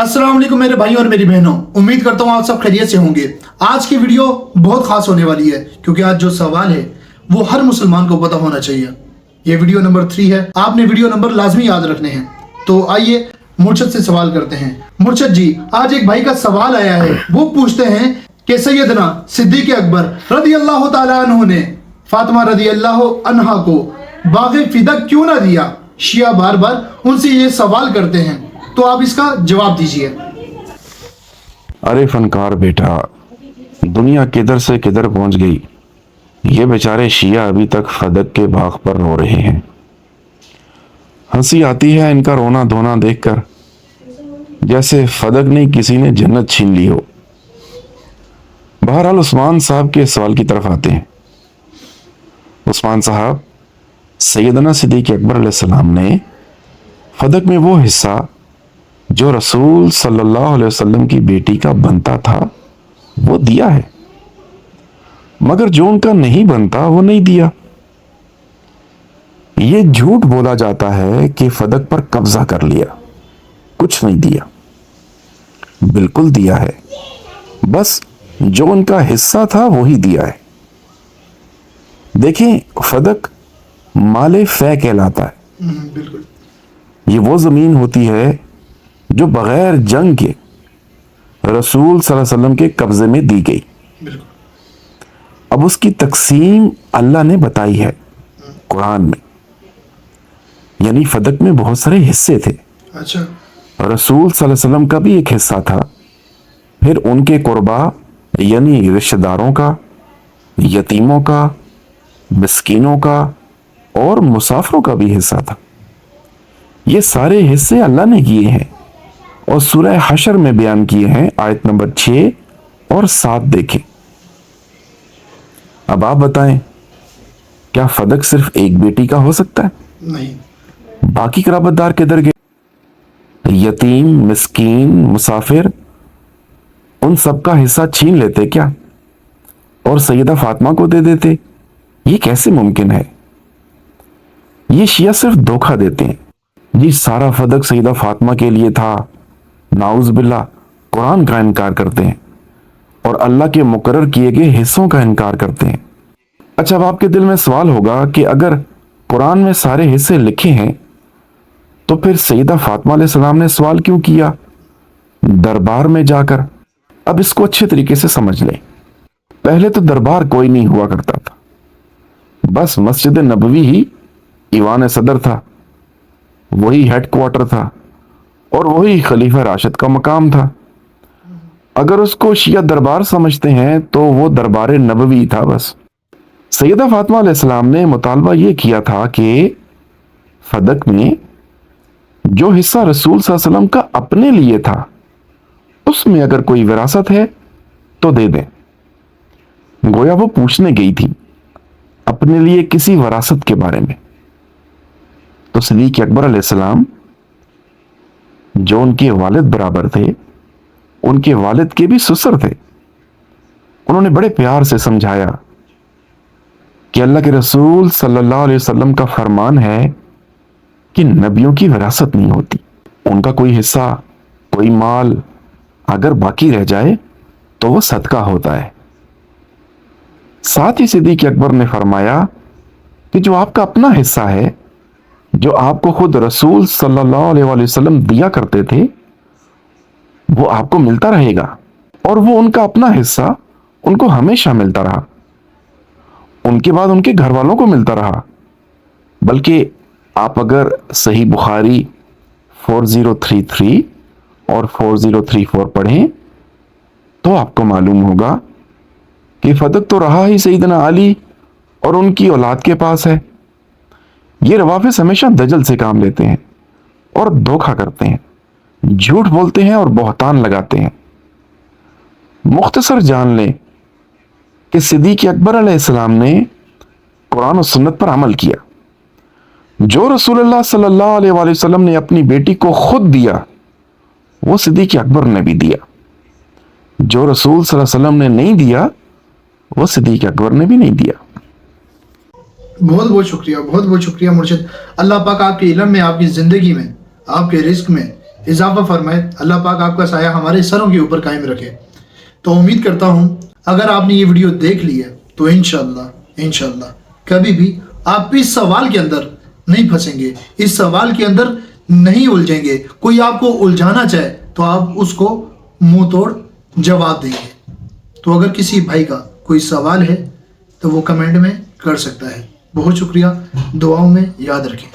अस्सलाम वालेकुम मेरे भाइयों और मेरी बहनों, उम्मीद करता हूँ आप सब खैरियत से होंगे। आज की वीडियो बहुत खास होने वाली है क्योंकि आज जो सवाल है वो हर मुसलमान को पता होना चाहिए। ये वीडियो नंबर 3 है, आपने वीडियो नंबर लाजमी याद रखने हैं। तो आइए मुर्शद से सवाल करते हैं। मुर्शद जी, आज एक भाई का सवाल आया है। वो पूछते हैं कि सैयदना सिद्दीक़ अकबर रज़ी अल्लाह तआला अन्हु ने फातिमा रज़ी अल्लाह अन्हा को बाग़े फ़िदक क्यों ना दिया। शिया बार बार उनसे ये सवाल करते हैं, तो आप इसका जवाब दीजिए। अरे फनकार बेटा, दुनिया किधर से किधर पहुंच गई। ये बेचारे शिया अभी तक फदक के बाग पर रो रहे हैं। हंसी आती है इनका रोना धोना देखकर, जैसे फदक नहीं किसी ने जन्नत छीन ली हो। बहरहाल उस्मान साहब के सवाल की तरफ आते हैं। उस्मान साहब, सैयदना सिद्दीक़ अकबर अलैहिस्सलाम ने फदक में वो हिस्सा जो रसूल सल्लल्लाहु अलैहि वसल्लम की बेटी का बनता था वो दिया है, मगर जो उनका नहीं बनता वो नहीं दिया। ये झूठ बोला जाता है कि फदक पर कब्जा कर लिया, कुछ नहीं दिया। बिल्कुल दिया है, बस जो उनका हिस्सा था वही दिया है। देखें, फदक माले फै कहलाता है। बिल्कुल। ये वो जमीन होती है जो बगैर जंग के रसूल सल्लल्लाहु अलैहि वसल्लम के कब्जे में दी गई। अब उसकी तकसीम अल्लाह ने बताई है कुरान में। यानी फदक में बहुत सारे हिस्से थे। अच्छा। रसूल सल्लल्लाहु अलैहि वसल्लम का भी एक हिस्सा था, फिर उनके कुर्बा यानी रिश्तेदारों का, यतीमों का, मिस्कीनों का और मुसाफिरों का भी हिस्सा था। ये सारे हिस्से अल्लाह ने किए हैं और सूरह हशर में बयान किए हैं। आयत नंबर 6 और 7 देखें। अब आप बताएं, क्या फदक सिर्फ एक बेटी का हो सकता है? नहीं। बाकी कराबतदार किधर गए? यतीम, मिस्कीन, मुसाफिर, उन सबका हिस्सा छीन लेते क्या और सैयदा फातिमा को दे देते? ये कैसे मुमकिन है? ये शिया सिर्फ धोखा देते हैं जी। सारा फदक सैयदा फातिमा के लिए था, नाउज़ बिल्लाह। कुरान का इनकार करते हैं और अल्लाह के मुकर्रर किए गए हिस्सों का इनकार करते हैं। अच्छा, अब आपके दिल में सवाल होगा कि अगर कुरान में सारे हिस्से लिखे हैं तो फिर सैयदा फातिमा अलैहिस्सलाम ने सवाल क्यों किया दरबार में जाकर? अब इसको अच्छे तरीके से समझ लें। पहले तो दरबार कोई नहीं हुआ करता था, बस मस्जिद नबवी ही ईवान सदर था, वही हेडक्वार्टर था और वही खलीफा राशिद का मकाम था। अगर उसको शिया दरबार समझते हैं तो वो दरबार नबवी था बस। सैयदा फातिमा अलैहिस्सलाम ने मुतालबा ये किया था कि फदक में जो हिस्सा रसूल सल्लल्लाहु अलैहि वसल्लम का अपने लिए था उसमें अगर कोई विरासत है तो दे दें। गोया वो पूछने गई थी अपने लिए किसी विरासत के बारे में। तो सिद्दीक़ अकबर अलैहिस्सलाम जो उनके वालिद बराबर थे, उनके वालिद के भी ससुर थे, उन्होंने बड़े प्यार से समझाया कि अल्लाह के रसूल सल्लल्लाहु अलैहि वसल्लम का फरमान है कि नबियों की विरासत नहीं होती। उनका कोई हिस्सा, कोई माल अगर बाकी रह जाए तो वो सदका होता है। साथ ही सिद्दीक़ अकबर ने फरमाया कि जो आपका अपना हिस्सा है, जो आपको खुद रसूल सल्लल्लाहु अलैहि वसल्लम दिया करते थे, वो आपको मिलता रहेगा और वो उनका अपना हिस्सा उनको हमेशा मिलता रहा, उनके बाद उनके घर वालों को मिलता रहा। बल्कि आप अगर सही बुखारी 4033 और 4034 पढ़ें तो आपको मालूम होगा कि फदक तो रहा ही सैयदना अली और उनकी औलाद के पास है। ये रवाफिस हमेशा दजल से काम लेते हैं और धोखा करते हैं, झूठ बोलते हैं और बहतान लगाते हैं। मुख्तसर जान लें कि सिद्दीक़ अकबर अलैहिस्सलाम ने कुरान और सुन्नत पर अमल किया। जो रसूलुल्लाह सल्लल्लाहु अलैहि वसल्लम ने अपनी बेटी को खुद दिया वो सिद्दीक़ अकबर ने भी दिया। जो रसूल सल्लल्लाहु अलैहि वसल्लम ने नहीं दिया वो सिद्दीक़ अकबर ने भी नहीं दिया। बहुत बहुत शुक्रिया मुर्शिद। अल्लाह पाक आपके इल्म में, आपकी ज़िंदगी में, आपके रिस्क में इजाफा फरमाए, अल्लाह पाक आपका साया हमारे सरों के ऊपर कायम रखे। तो उम्मीद करता हूँ अगर आपने ये वीडियो देख ली है तो इंशाल्लाह कभी भी आप इस सवाल के अंदर नहीं फंसेंगे, इस सवाल के अंदर नहीं उलझेंगे। कोई आपको उलझाना चाहे तो आप उसको मुंह तोड़ जवाब देंगे। तो अगर किसी भाई का कोई सवाल है तो वो कमेंट में कर सकता है। बहुत शुक्रिया, दुआओं में याद रखें।